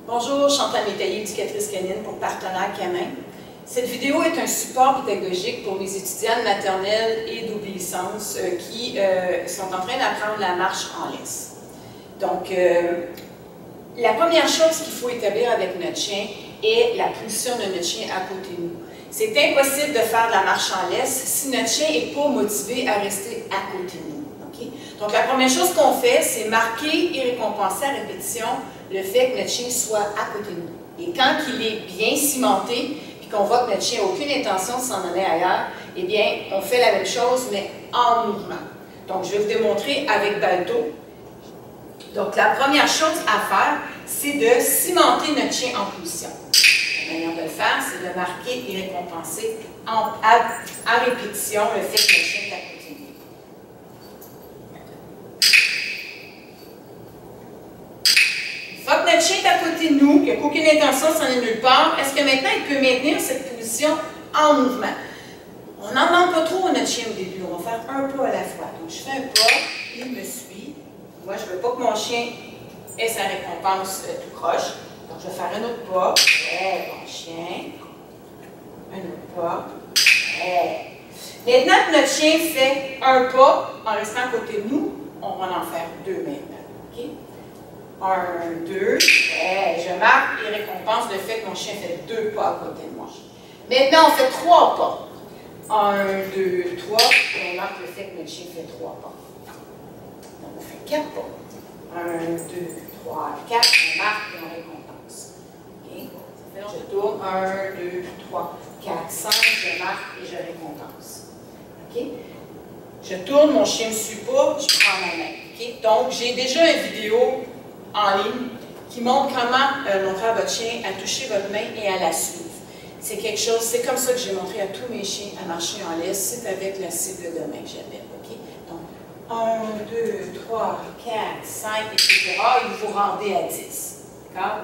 Bonjour, Chantal Métayer, éducatrice canine pour Partenaire Canin. Cette vidéo est un support pédagogique pour mes étudiants de maternelle et d'obéissance qui sont en train d'apprendre la marche en laisse. Donc, la première chose qu'il faut établir avec notre chien est la position de notre chien à côté de nous. C'est impossible de faire de la marche en laisse si notre chien n'est pas motivé à rester à côté de nous. Okay? Donc, la première chose qu'on fait, c'est marquer et récompenser à répétition le fait que notre chien soit à côté de nous. Et quand il est bien cimenté, puis qu'on voit que notre chien n'a aucune intention de s'en aller ailleurs, eh bien, on fait la même chose, mais en mouvement. Donc, je vais vous démontrer avec Balto. Donc, la première chose à faire, c'est de cimenter notre chien en position. La manière de le faire, c'est de marquer et récompenser à répétition le fait que notre chien est à côté de nous. Une fois que notre chien est à côté de nous, qu'il n'y a aucune intention de s'en aller nulle part, est-ce que maintenant il peut maintenir cette position en mouvement? On n'en demande pas trop à notre chien au début, on va faire un pas à la fois. Donc, je fais un pas, il me suit. Moi, je ne veux pas que mon chien ait sa récompense tout croche. Donc, je vais faire un autre pas. Ouais, bon chien. Un autre pas. Ouais. Maintenant que notre chien fait un pas en restant à côté de nous, on va en faire deux maintenant. OK? 1, 2. Ouais. Je marque et récompense le fait que mon chien fait deux pas à côté de moi. Maintenant, on fait trois pas. 1, 2, 3. Et on marque le fait que notre chien fait trois pas. Donc, on fait 4 pas. 1, 2, 3, 4. On marque et on récompense. Okay. Je tourne. 1, 2, 3, 4, 5. Je marque et je récompense. Okay. Je tourne, mon chien ne me suit pas, je prends ma main. Okay. Donc, j'ai déjà une vidéo en ligne qui montre comment montrer à votre chien à toucher votre main et à la suivre. C'est quelque chose, c'est comme ça que j'ai montré à tous mes chiens à marcher en laisse, c'est avec la cible de main que j'appelle. Okay. Donc, 1, 2, 3, 4, 5, etc. Et vous rendez à 10. D'accord?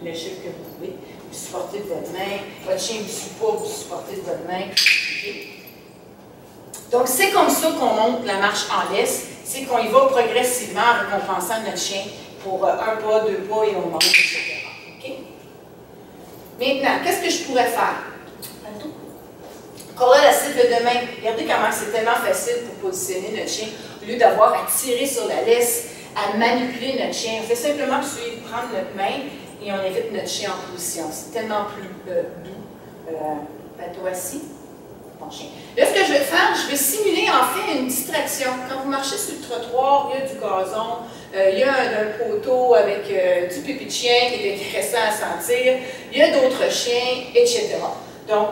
Le chiffre que vous voulez. Vous supportez de votre main. Votre chien ne vous suit pas, vous supportez de votre main. Okay. Donc, c'est comme ça qu'on monte la marche en laisse. C'est qu'on y va progressivement en récompensant notre chien pour un pas, deux pas et on monte, etc. Okay? Maintenant, qu'est-ce que je pourrais faire? Encore là, la cible de main. Regardez comment c'est tellement facile pour positionner notre chien. Au lieu d'avoir à tirer sur la laisse, à manipuler notre chien, on fait simplement prendre notre main et on invite notre chien en position. C'est tellement plus doux. Toi assis. Bon chien. Là, ce que je vais faire, je vais simuler en fait une distraction. Quand vous marchez sur le trottoir, il y a du gazon, il y a un poteau avec du pipi de chien qui est intéressant à sentir, il y a d'autres chiens, etc. Donc,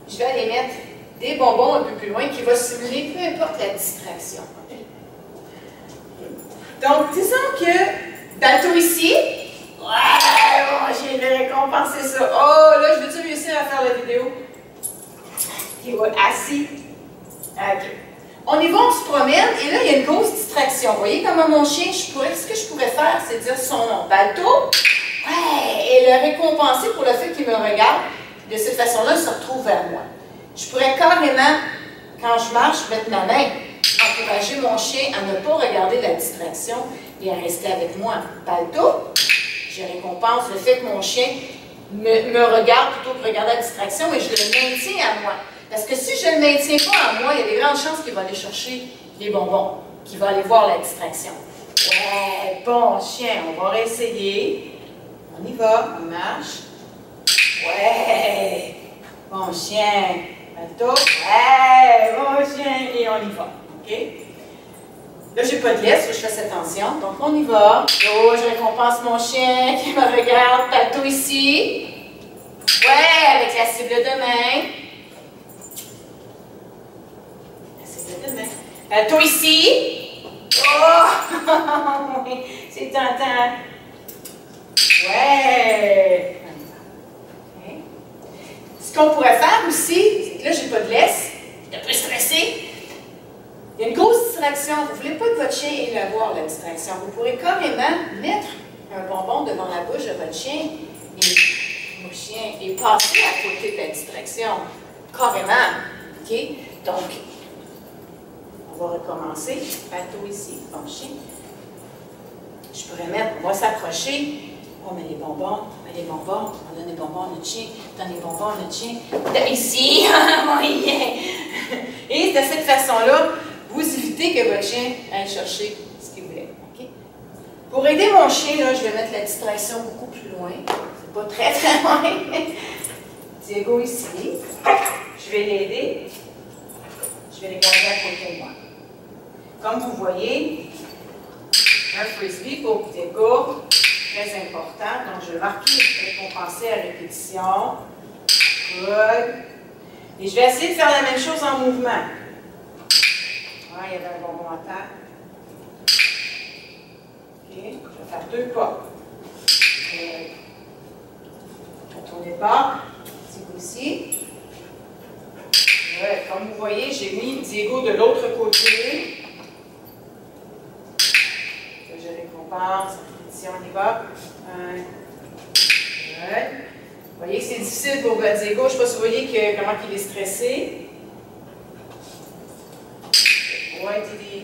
je vais aller mettre des bonbons un peu plus loin qui vont simuler peu importe la distraction. Donc, disons que Balto ici, ouais, bon, j'ai récompensé ça. Oh, là, je veux-tu réussir à faire la vidéo? Il va assis. OK. On y va, on se promène, et là, il y a une grosse distraction. Vous voyez comment mon chien, ce que je pourrais faire, c'est dire son nom. Balto, ouais, et le récompenser pour le fait qu'il me regarde. De cette façon-là, il se retrouve vers moi. Je pourrais carrément, quand je marche, mettre ma main, encourager mon chien à ne pas regarder la distraction et à rester avec moi. Balto, je récompense le fait que mon chien me regarde plutôt que regarder la distraction et je le maintiens à moi. Parce que si je ne le maintiens pas à moi, il y a des grandes chances qu'il va aller chercher les bonbons, qu'il va aller voir la distraction. Ouais, bon chien, on va réessayer. On y va, on marche. Ouais, bon chien. Balto, ouais, bon chien. Et on y va. OK? Là, j'ai pas de laisse, je fais attention. Donc, on y va. Oh, je récompense mon chien qui me regarde. Balto ici. Ouais, avec la cible de main. La cible de main. Balto ici. Oh, oui, c'est tentant. Ouais. Ce qu'on pourrait faire aussi, c'est que là, j'ai pas de laisse, je suis un peu stressée. Il y a une grosse distraction. Vous ne voulez pas que votre chien ait la voir, la distraction. Vous pourrez carrément mettre un bonbon devant la bouche de votre chien et passer à côté de la distraction. Carrément. OK? Donc, on va recommencer. Balto ici, bon chien. Je pourrais mettre, on va s'approcher. On met les bonbons, on donne des bonbons à notre chien, donne des bonbons à notre chien. Ici, moyen! Et de cette façon-là, vous évitez que votre chien aille chercher ce qu'il voulait. Okay? Pour aider mon chien, là, je vais mettre la distraction beaucoup plus loin. C'est pas très très loin. Diego ici. Je vais l'aider. Je vais les garder à côté de moi. Comme vous voyez, un frisbee pour Diego, très important. Donc, je vais marquer récompenser à répétition. Good. Et je vais essayer de faire la même chose en mouvement. Ah, il y avait un bonbon à terre. OK. Je vais faire 2 pas. Retournez pas. Diego ici. Ouais, comme vous voyez, j'ai mis Diego de l'autre côté. Je récompense. Répétition, on y va. 1. Ouais. Vous voyez que c'est difficile pour Diego. Je ne sais pas si vous voyez comment il est stressé. Ouais, Didi.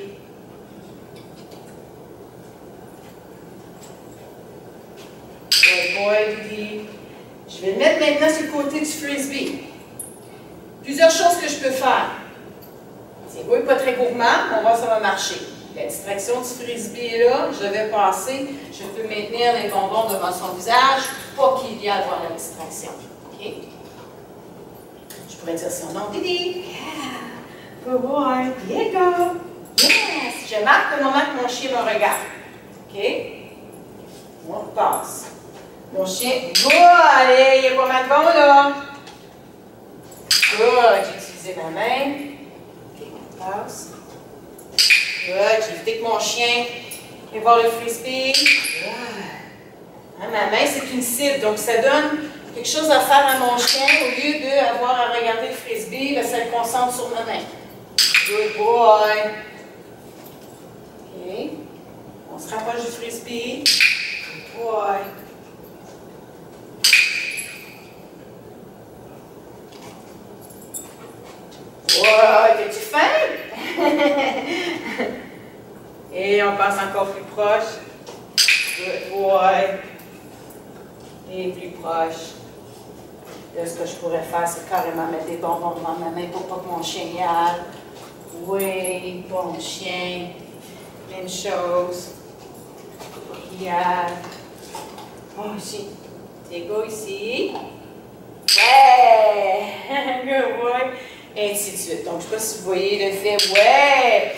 Ouais, Didi. Je vais le mettre maintenant sur le côté du frisbee. Plusieurs choses que je peux faire. Diego n'est pas très gourmand, on va voir si ça va marcher. La distraction du frisbee est là, je vais passer, je peux maintenir les bonbons devant son visage, pas qu'il y ait à avoir la distraction. OK? Je pourrais dire son nom, Didi. Yeah. Good boy. Diego. Yes. Je marque le moment que mon chien me regarde. OK? On repasse. Mon chien, good. Allez, il y a pas mal de bon là. Good. J'ai utilisé ma main. OK, on passe. Good. J'ai évité que mon chien vienne voir le frisbee. Good. Hein, ma main, c'est une cible, donc ça donne quelque chose à faire à mon chien au lieu d'avoir à regarder le frisbee, ben, ça le concentre sur ma main. Good boy. OK. On se rapproche du frisbee. Good boy. Wow, t'es-tu faim? Et on passe encore plus proche. Good boy. Et plus proche. Là, ce que je pourrais faire, c'est carrément mettre des bonbons devant ma main pour pas que mon chien y aille. Oui, bon chien. Même chose. Il y a. Oh, ici. Diego ici. Ouais! Good boy. Et ainsi de suite. Donc, je ne sais pas si vous voyez le fait. Ouais!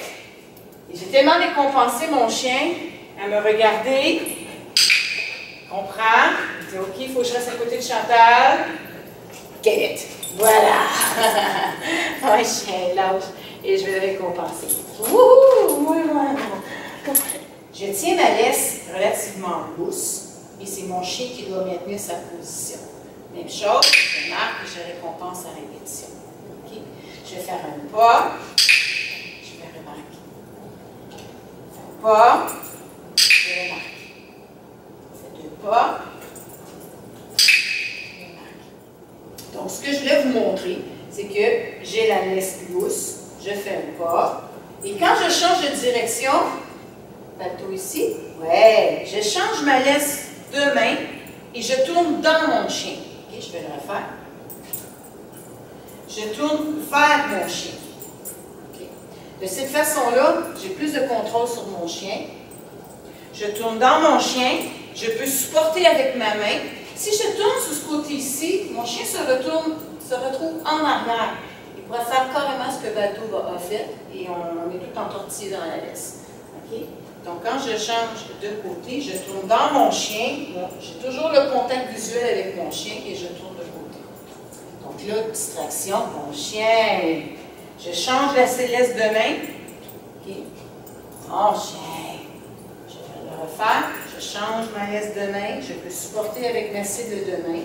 J'ai tellement récompensé mon chien à me regarder. Comprends? Il dit, OK, il faut que je reste à côté de Chantal. Get it. Voilà. Un chien lâche. Et je vais le récompenser. Wouhou! Voilà. Je tiens ma laisse relativement douce. Et c'est mon chien qui doit maintenir sa position. Même chose, je marque et je récompense à répétition. Okay? Je vais faire un pas. Je vais remarquer. Un pas. Je vais remarquer. On fait 2 pas. Je remarque. Donc, ce que je voulais vous montrer, c'est que j'ai la laisse douce. Je fais un pas. Et quand je change de direction, bateau ici, ouais, je change ma laisse de main et je tourne dans mon chien. OK, je vais le refaire. Je tourne vers mon chien. Okay. De cette façon-là, j'ai plus de contrôle sur mon chien. Je tourne dans mon chien. Je peux supporter avec ma main. Si je tourne sur ce côté ici, mon chien se retrouve en arrière. Il pourra faire carrément ce que Bateau a fait et on est tout entortillé dans la laisse. Okay? Donc, quand je change de côté, je tourne dans mon chien. Bon, j'ai toujours le contact visuel avec mon chien et je tourne de côté. Donc là, distraction, mon chien. Je change la laisse de main. Okay. Mon chien. Je vais le refaire. Je change ma laisse de main. Je peux supporter avec ma cible de main.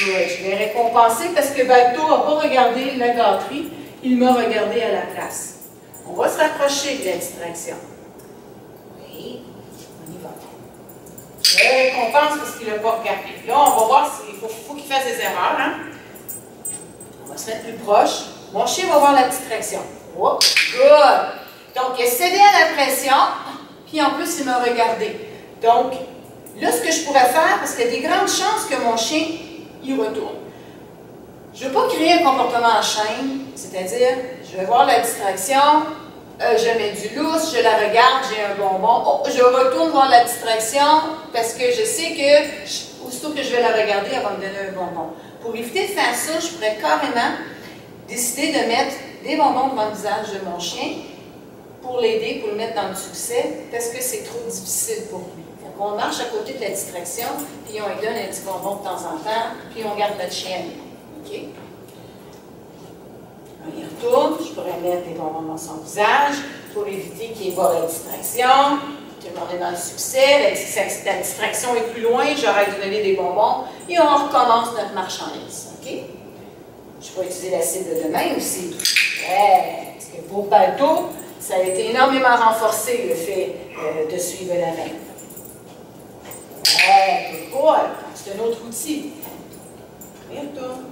Ouais, je vais récompenser parce que Bateau n'a pas regardé la gâterie. Il m'a regardé à la place. On va se rapprocher de la distraction. Oui, on y va. Je récompense parce qu'il n'a pas regardé. Là, on va voir s'il faut qu'il fasse des erreurs. Hein? On va se mettre plus proche. Mon chien va voir la distraction. Oh, good! Donc, il a cédé à la pression, puis en plus, il m'a regardé. Donc, Là, ce que je pourrais faire, parce qu'il y a des grandes chances que mon chien y retourne. Je ne veux pas créer un comportement en chaîne, c'est-à-dire, je vais voir la distraction, je mets du lousse, je la regarde, j'ai un bonbon, oh, je retourne voir la distraction parce que je sais que, aussitôt que je vais la regarder, elle va me donner un bonbon. Pour éviter de faire ça, je pourrais carrément décider de mettre des bonbons devant le visage de mon chien pour l'aider, pour le mettre dans le succès, parce que c'est trop difficile pour lui. On marche à côté de la distraction, puis on lui donne un petit bonbon de temps en temps, puis on garde notre chien. OK? On y retourne, je pourrais mettre des bonbons dans son visage pour éviter qu'il voit la distraction. Tout le monde est dans le succès, la distraction est plus loin, j'arrête de donner des bonbons et on recommence notre marchandise. OK? Je peux utiliser la cible de demain aussi. Ouais, parce que pour Balto, ça a été énormément renforcé le fait de suivre la main. Ouais, c'est un autre outil. Et retourne.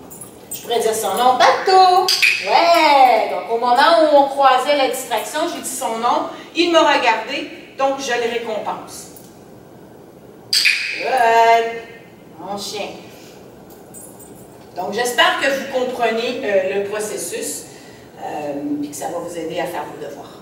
Je pourrais dire son nom, Balto. Ouais, donc au moment où on croisait la distraction, j'ai dit son nom, il m'a regardé, donc je le récompense. Good. Mon chien. Donc j'espère que vous comprenez le processus et que ça va vous aider à faire vos devoirs.